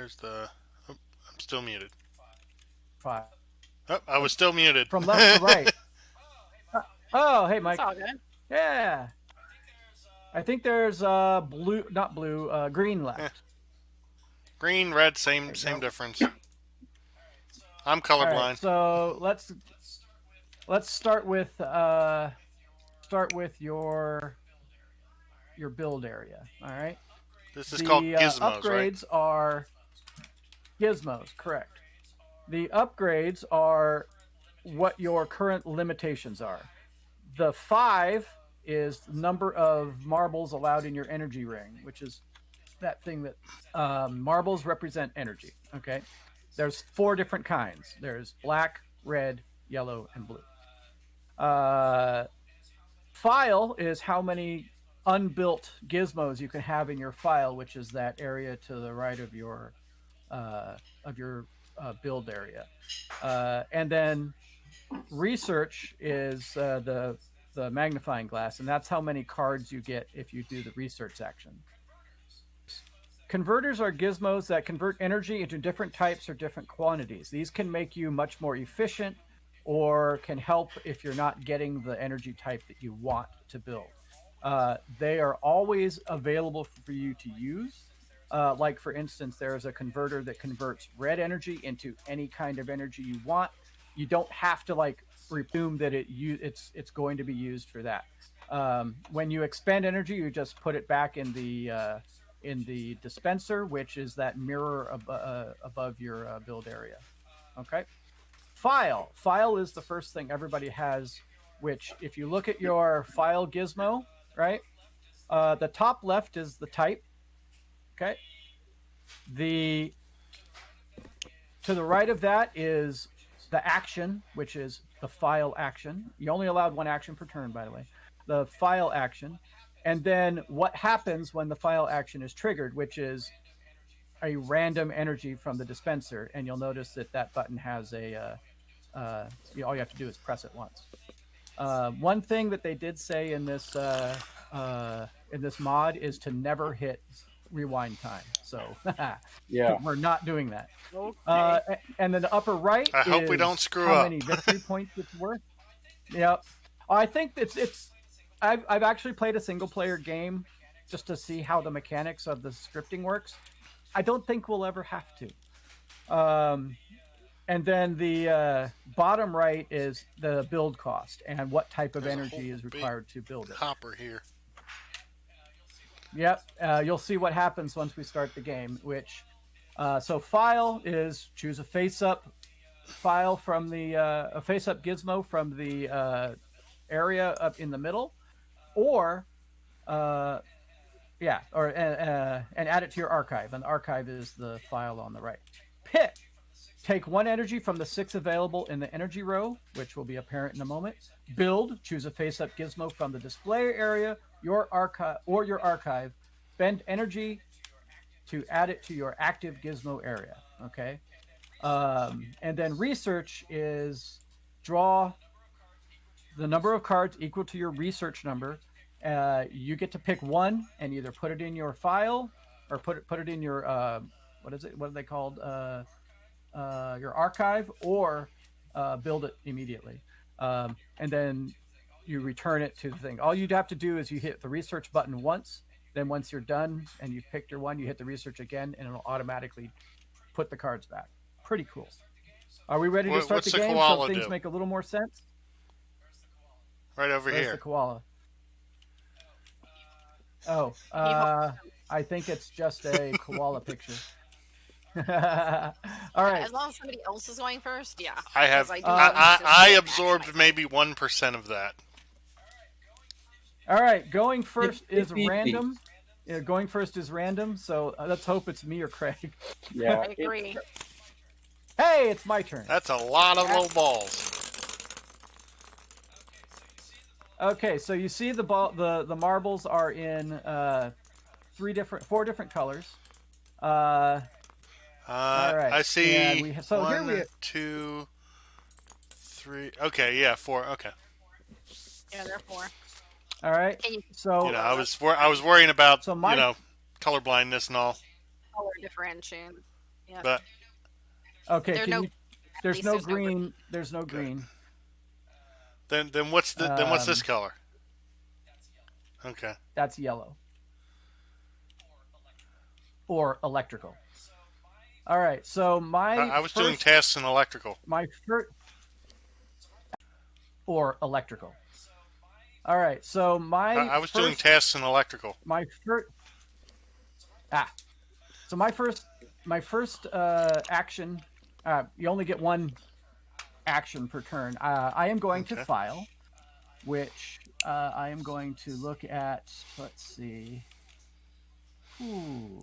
Where's the... Oh, I'm still muted. 5. Oh, I was still muted. From left to right. Oh, hey, Mike. It's all good. Yeah. I think there's blue, not blue, green left. Yeah. Green, red, same difference. I'm colorblind. Right, so let's start with your build area. All right. This is called gizmos, upgrades right? are gizmos, correct. The upgrades are what your current limitations are. The 5 is the number of marbles allowed in your energy ring, which is that thing that marbles represent energy. Okay. There's 4 different kinds. There's black, red, yellow, and blue. File is how many unbuilt gizmos you can have in your file, which is that area to the right of your build area. And then research is the magnifying glass, and that's how many cards you get if you do the research action. Converters are gizmos that convert energy into different types or different quantities. These can make you much more efficient or can help if you're not getting the energy type that you want to build. They are always available for you to use. Like, for instance, there's a converter that converts red energy into any kind of energy you want. You don't have to, like, presume that it's going to be used for that. When you expend energy, you just put it back in the dispenser, which is that mirror above your build area. Okay. File is the first thing everybody has, which if you look at your file gizmo, right, the top left is the type. Okay. To the right of that is the action, which is the file action. You only allowed 1 action per turn, by the way. The file action. And then what happens when the file action is triggered, which is a random energy from the dispenser. And you'll notice that button has all you have to do is press it once. One thing that they did say in this mod is to never hit rewind time. So yeah, we're not doing that. Okay. And then the upper right I hope we don't screw how up. many victory points it's worth. Yep. I think I've actually played a single player game just to see how the mechanics of the scripting works. I don't think we'll ever have to. And then the bottom right is the build cost and what type of energy is required to build it. Hopper here. Yep. You'll see what happens once we start the game, which so file is choose a face-up file from the a face-up gizmo from the area up in the middle, or and add it to your archive, and the archive is the file on the right. Pick. Take 1 energy from the 6 available in the energy row, which will be apparent in a moment. Build. Choose a face-up gizmo from the display area, your archive. Spend energy to add it to your active gizmo area. Okay. And then research is draw the number of cards equal to your research number. You get to pick 1 and either put it in your file or put it in your what are they called? Your archive, or build it immediately. And then you return it to the thing. All you'd have to do is you hit the research button once. Then once you're done and you've picked your one, you hit the research again, and it'll automatically put the cards back. Pretty cool. Are we ready to start the game so things make a little more sense? Right over Where's here. The koala? Oh, I think it's just a koala picture. All right. As long as somebody else is going first, yeah. I have. I I absorbed maybe 1% of that. All right, going first is random. Yeah, going first is random. So let's hope it's me or Craig. Yeah, I agree. Hey, it's my turn. That's a lot of little balls. Okay, so you see the marbles are in 4 different colors. All right. I see. So 1, 2, 3. Okay, yeah, 4. Okay. Yeah, there are 4. All right. So I was worrying about so color blindness and all. Color differentiation. Yeah. But Okay, There's can no. you? There's least no there's no green. green. There's no green. then what's this Um, color? Okay. That's yellow or electrical. All right, so I was doing tasks in electrical. my first or electrical. All right, so I was doing tasks in electrical. my first so my first action. You only get one action per turn. I am going to Okay. file, which I am going to look at. Let's see. Ooh,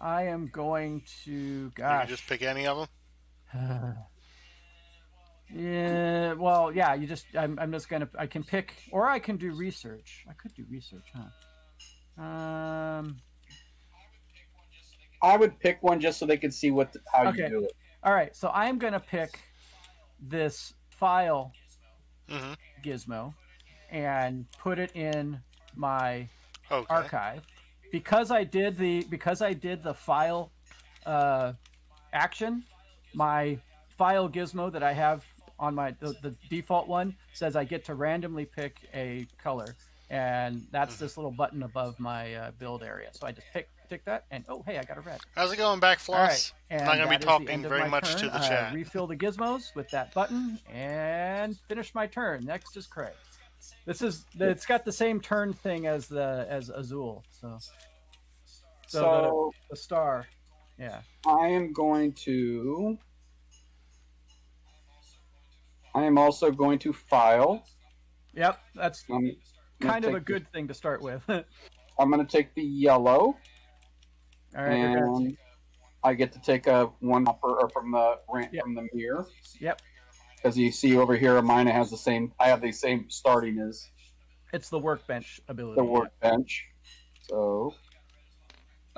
I am going to. You Gosh. can just pick any of them. Yeah. Well, yeah. You just. I'm just gonna. I can pick, or I can do research. I could do research, huh? I would pick one just so they could see how Okay. you do it. All right. So I am gonna pick this file Mm-hmm. gizmo and put it in my Okay. archive because I did the file action. My file gizmo that I have on the default one says I get to randomly pick a color, and that's this little button above my build area. So I just pick that, and oh hey, I got a red. How's it going, back All right, floss? and I'm not going to that be is the talking end of very my much turn. to the chat. Refill the gizmos with that button and finish my turn. Next is Craig. It's got the same turn thing as Azul. So the star. Yeah. I am also going to file. Yep, that's I'm kind of take a good thing to start with. I'm going to take the yellow, All right, you're good. and I get to take a one or from the Yep. from the mirror. Yep, As you see over here, mine has the same. I have the same starting as it's the workbench ability. the workbench. So,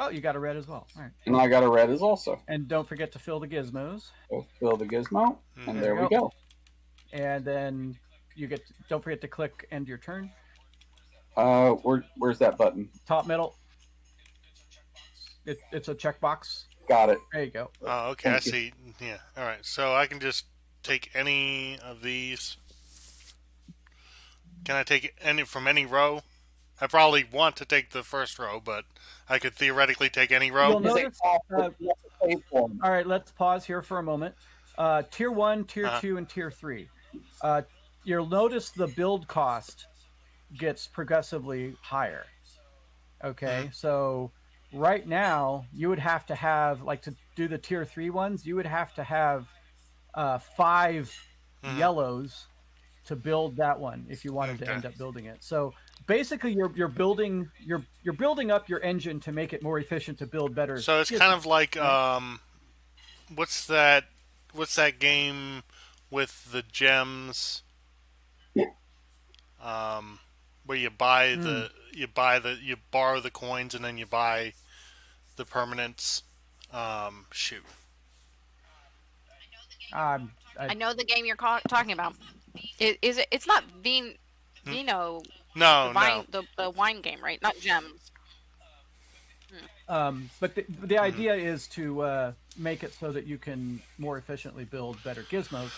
Oh, you got a red as well. All right. and I got a red as also. And don't forget to fill the gizmos. So fill the gizmo, Mhm. and There there you we go. And then don't forget to click end your turn. Where's that button? Top middle. It's a checkbox. Got it. There you go. Oh, okay. I Thank you. see. Yeah. All right. So I can just take any of these. Can I take any from any row? I probably want to take the first row, but I could theoretically take any row. You'll Is it notice, off the- you have to pay for them. all right, let's pause here for a moment. Tier 1, Tier Uh-huh. 2, and Tier 3. You'll notice the build cost gets progressively higher. Okay, so right now, you would have to have, like, to do the Tier 3 ones, you would have to have 5 Mhm. yellows to build that one if you wanted to Okay. end up building it. So basically, you're building up your engine to make it more efficient to build better. So it's kind of like what's that game with the gems? Where you buy you borrow the coins and then you buy the permanents. Shoot. I know the game you're talking about. It's not Vino. No, the no. the wine game, right? Not gems. But the idea is to make it so that you can more efficiently build better gizmos.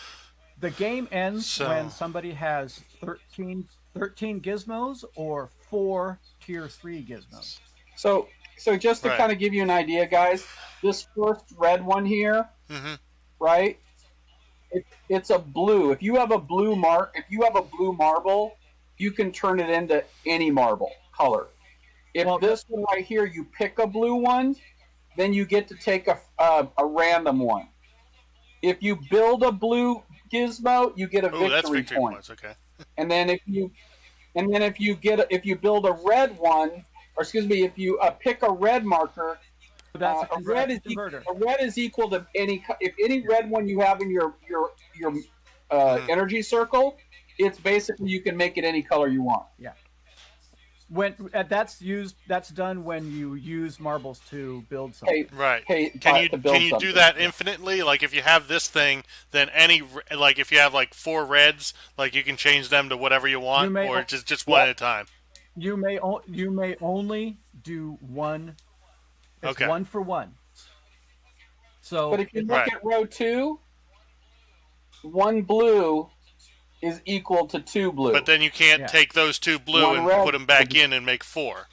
The game ends when somebody has 13 gizmos or 4 tier 3 gizmos. So just to Right. kind of give you an idea, guys, this first red one here, Mm-hmm. right? It's a blue. If you have a blue marble, you can turn it into any marble color. If this one right here, you pick a blue one, then you get to take a random one. If you build a blue gizmo, you get a Oh, that's victory victory point. points. Okay. And then if you build a red one, or excuse me, if you pick a red marker, That's a red is converter. equal to any red one you have in your energy circle. It's basically you can make it any color you want. Yeah. When that's done when you use marbles to build something. Right. Can Can you do that infinitely? Like if you have this thing, then if you have like 4 reds, like you can change them to whatever you want, or just one at a time. You may only do one. It's Okay. 1 for 1. So, But if you look Right. at row 2, 1 blue is equal to 2 blue. But then you can't Yeah. take those 2 blue One and red put them back would be- in and make 4.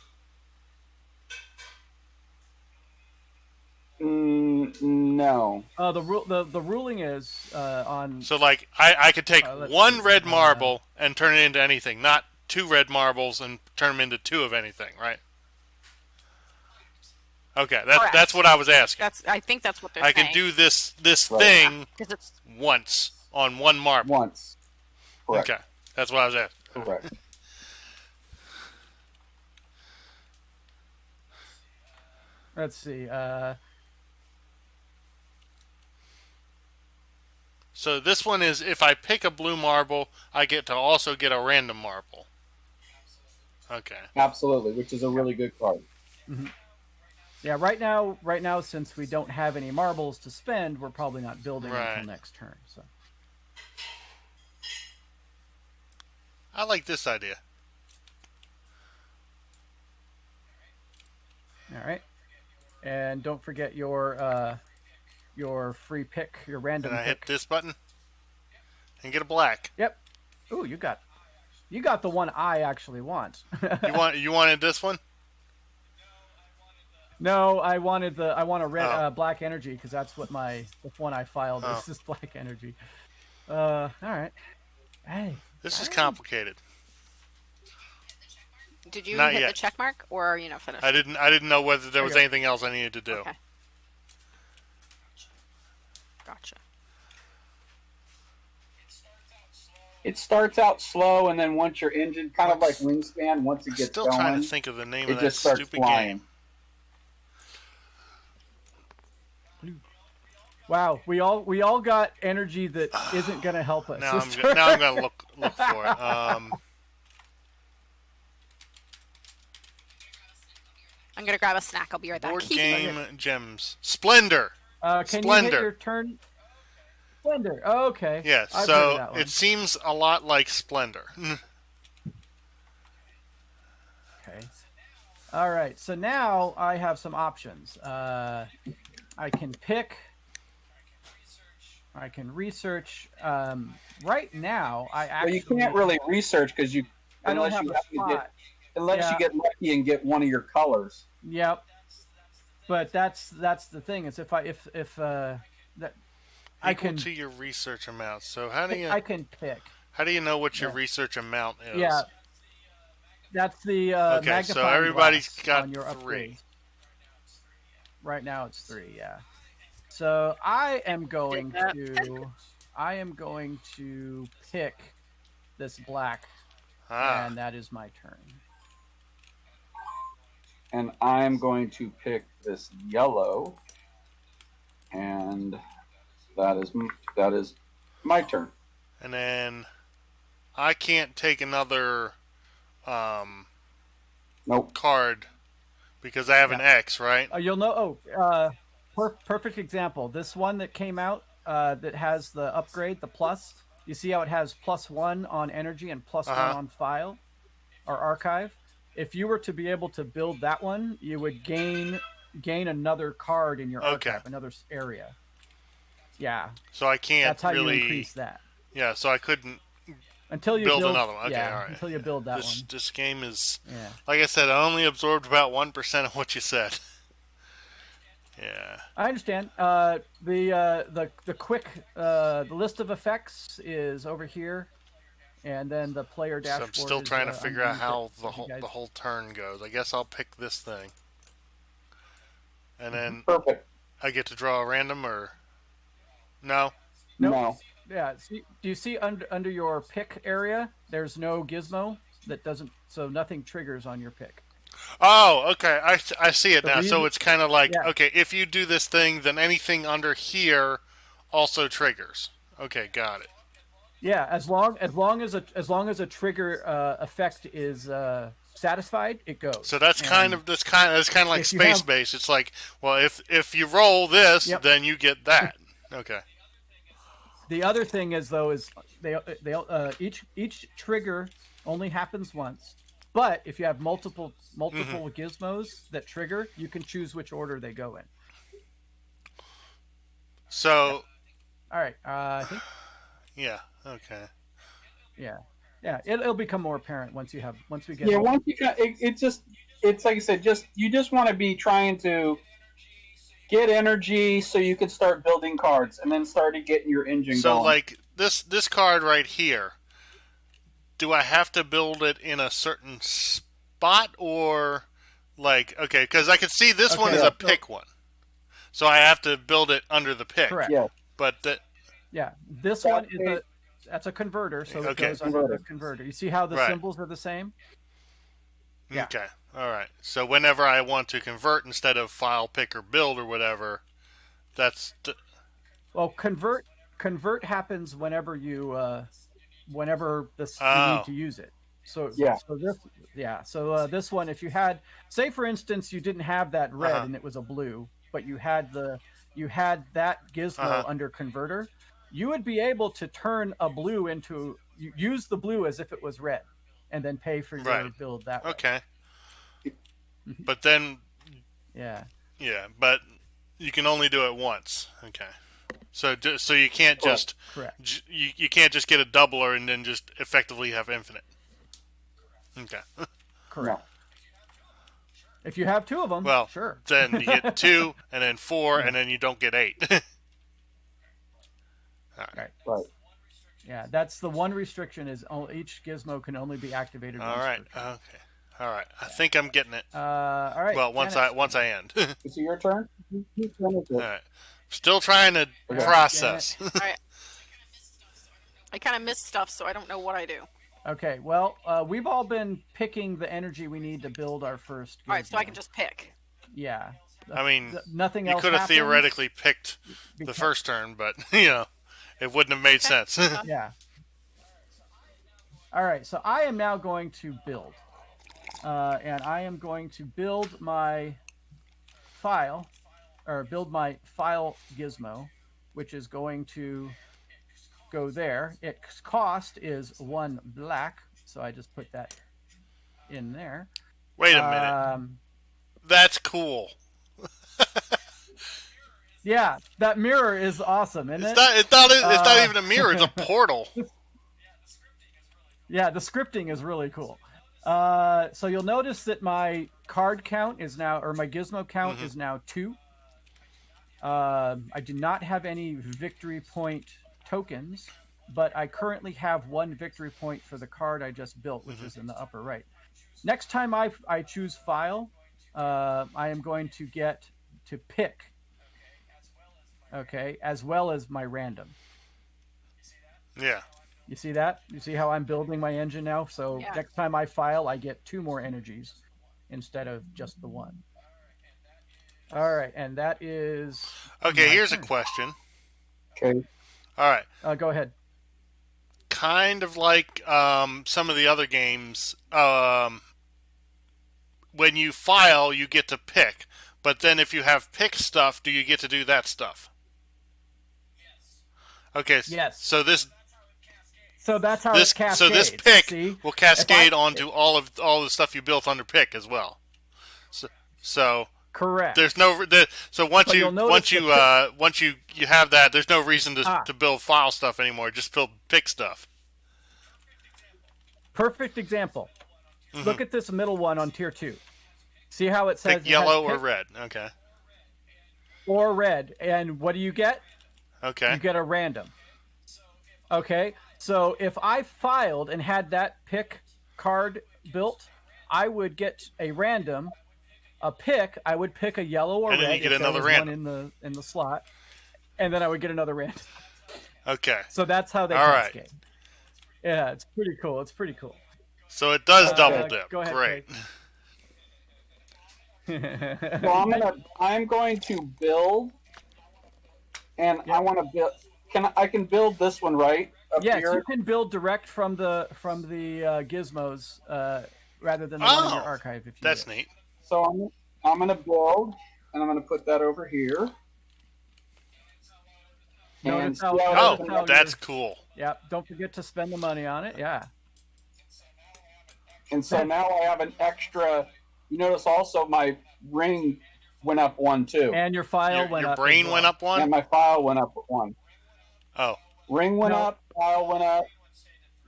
No. the ruling is on. So like I could take let's 1 see. red marble and turn it into anything, not 2 red marbles and turn them into 2 of anything, right? Okay, Correct. that's what I was asking. I think that's what they're I saying. can do this Right. thing because it's once on 1 marble. Once. Correct. Okay, that's what I was asking. Correct. Let's see. So this one is if I pick a blue marble, I get to also get a random marble. Okay. Absolutely, which is a really good card. Yeah, right now, since we don't have any marbles to spend, we're probably not building Right. until next turn. So, I like this idea. all right, and don't forget your free pick, your random And I pick. hit this button and get a black. Yep. Ooh, you got the one I actually want. You wanted this one? No, I want a red Oh. black energy because that's what the one I filed Oh. is black energy. All right. Hey. This is complicated. Did you Not hit yet. the check mark, or are you not finished? I didn't know whether there was you go. anything else I needed to do. Okay. Gotcha. It starts out slow, and then once your engine, kind of like Wingspan, once it I'm gets still going, trying to think of the name it of that just starts stupid flying. game. Wow, we all got energy that isn't going to help us. Now this I'm turn. gonna look for it. I'm gonna grab a snack. I'll be right back. Board game gems. Splendor. Can you hit Splendor. your turn? Splendor. Oh, okay. Yeah. I've heard of So that one. it seems a lot like Splendor. Okay. All right. So now I have some options. I can pick. I can research. Right now, I Well, actually. you can't really research because I don't unless have you a have to spot. unless Yeah. you get lucky and get one of your colors. Yep. But that's the thing is if that I Equal can to your research amount. So how do you I can pick. know what your Yeah. research amount is? Yeah. That's the Okay, so magnifying everybody's glass got on your 3. upgrade. Right now it's 3, yeah. So I am going to pick this black, and that is my turn. And I'm going to pick this yellow, and that is my turn. And then I can't take another Nope. card because I have an X, right? You'll know. Perfect example. This one that came out that has the upgrade, the plus. You see how it has +1 on energy and +1 on file or archive. If you were to be able to build that one, you would gain another card in your archive, another area. Yeah. So I can't That's how really you increase that. Yeah, so I couldn't Until you build another one. Okay, yeah, all right. until you build that one. This game is Yeah. like I said, I only absorbed about 1% of what you said. Yeah. I understand. The quick the list of effects is over here, and then the player So dashboard. I'm still is, trying to figure out how underneath it. the You guys- whole turn goes. I guess I'll pick this thing. And then Perfect. I get to draw a random or no? Nope. No. Yeah. See, do you see under your pick area? There's no gizmo that doesn't, so nothing triggers on your pick. Oh, okay. I see it The now. So reason- it's kind of like, Yeah. okay, if you do this thing, then anything under here also triggers. Okay, got it. Yeah, as long as a trigger effect is satisfied, it goes. So that's kind of like if you space have- based. It's like, well, if you roll this, Yep. then you get that. Okay. The other thing is though is they each trigger only happens once, But if you have multiple gizmos that trigger, you can choose which order they go in. So, all right, I think. Yeah. Okay. Yeah. It'll become more apparent once we get. Yeah, once you it's like I said, you just want to be trying to get energy so you can start building cards and then started getting your engine going. So like this card right here, do I have to build it in a certain spot or like okay? Because I can see this one is a pick one, so I have to build it under the pick. Correct. Yeah. But this one is that's a converter, so it goes under the converter. You see how the symbols are the same? Yeah. Okay. All right. So whenever I want to convert instead of file, pick, or build or whatever, that's well, convert happens whenever you you need to use it. So this one, if you had, say for instance, you didn't have that red and it was a blue, but you had that gizmo under converter, you would be able to turn a blue into use the blue as if it was red, and then pay for your build that way. Okay. But then, but you can only do it once. Okay. So you can't just you can't just get a doubler and then just effectively have infinite. Okay. Correct. If you have two of them, well, sure. Then you get 2 and then 4 and then you don't get 8. Right. Yeah, that's the one restriction is each gizmo can only be activated once. All right. Okay. All right. I think I'm getting it. All right. Well, once I end. Is it your turn? All right. Still trying to process. All right. I kind of missed stuff, so I don't know what I do. Okay. Well, we've all been picking the energy we need to build our first gizmo. All right, so I can just pick. Yeah. I mean, nothing else. You could have theoretically picked the first turn, but it wouldn't have made sense. Yeah. All right. So I am now going to build. And I am going to build my file gizmo, which is going to go there. Its cost is 1 black, so I just put that in there. Wait a minute. That's cool. Yeah, that mirror is awesome, isn't it? It's not even a mirror, it's a portal. Yeah, the scripting is really cool. So you'll notice that my card count is now, or my gizmo count is now 2. I do not have any victory point tokens, but I currently have 1 victory point for the card I just built, which is in the upper right. Next time I choose file, I am going to get to pick, okay, as well as my random. Yeah. You see that? You see how I'm building my engine now? So next time I file, I get 2 more energies instead of just the 1. All right, and that is... Okay, here's a question. Okay. All right. Go ahead. Kind of like some of the other games, when you file, you get to pick. But then if you have pick stuff, do you get to do that stuff? Okay, yes. So this... So that's how it cascades. So this pick will cascade onto all the stuff you built under pick as well. So correct. There's no so once you have that, there's no reason to build file stuff anymore. Just build pick stuff. Perfect example. Look at this middle one on tier 2. See how it says pick yellow or red? Okay. Or red, and what do you get? Okay. You get a random. Okay. So if I filed and had that pick card built, I would get a random, a pick. I would pick a yellow or red. And then you get another random one in the slot, and then I would get another random. Okay. So that's how they cascade. Right. Yeah, it's pretty cool. It's pretty cool. So it does double dip. Go ahead, great. So I'm going to build, and I want to build. I can build this one, right? Yes, you can build direct from the gizmos rather than the one in your archive. If you that's neat. So I'm going to build, and I'm going to put that over here. That's cool. Yeah, don't forget to spend the money on it. Yeah. And so now I have an extra. You notice also my ring went up 1 too. And your file went up. Your brain went up 1? And my file went up 1. Oh. Ring went up, file went up.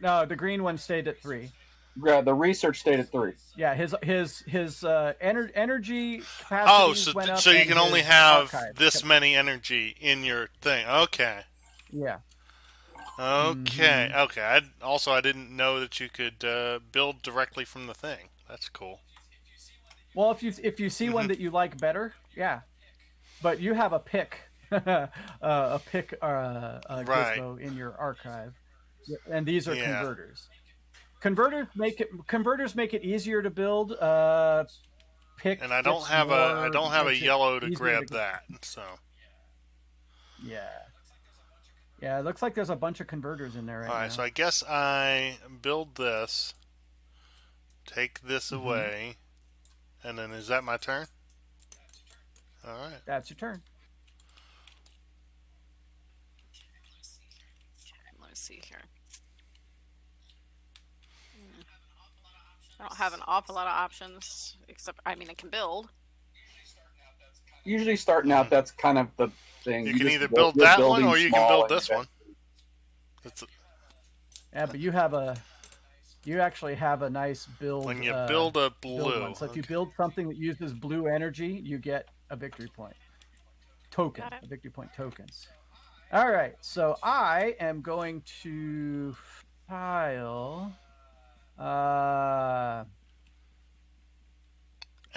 No, the green one stayed at 3. Yeah, the research stayed at 3. Yeah, his energy capacity went up. So you can only have this many energy in your thing. Okay. Yeah. Okay. Okay. I didn't know that you could build directly from the thing. That's cool. Well, if you see one that you like better, yeah. But you have a pick, a pick gizmo in your archive, and these are converters. Converters make it easier to build. Pick. And I don't have a yellow to grab that. So. Yeah. Yeah, it looks like there's a bunch of converters in there right now. All right, so I guess I build this, take this away, and then is that my turn? All right. That's your turn. Let me see here. I don't have an awful lot of options, except, I mean, I can build. Usually starting out, that's kind of the thing. You can either build that one or you can build this one. Yeah, but you actually have a nice build. When you build a blue. One. So if you build something that uses blue energy, you get a victory point token, a victory point token. All right, so I am going to file. And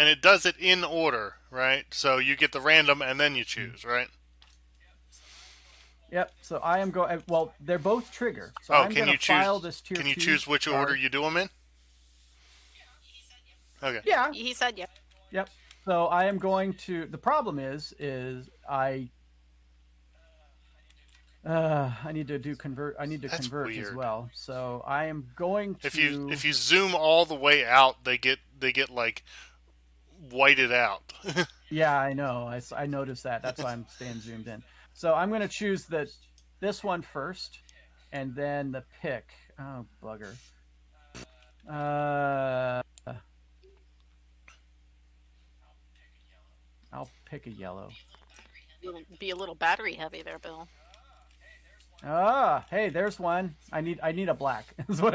it does it in order, right? So you get the random and then you choose, right? Yep. So I am going. Well, they're both trigger. So I'm going to file this tier 2. Can you choose which order you do them in? Okay. Yeah. He said yep. Yep. So I am going to. The problem is I need to do convert. I need to convert weird. As well. So I am going to. If you zoom all the way out, they get like whited out. Yeah, I know. I noticed that. That's why I'm staying zoomed in. So I'm going to choose this one first, and then the pick. Oh, bugger. I'll pick a yellow. It'll be a little battery heavy there, Bill. Ah, hey, there's one. I need a black. Is what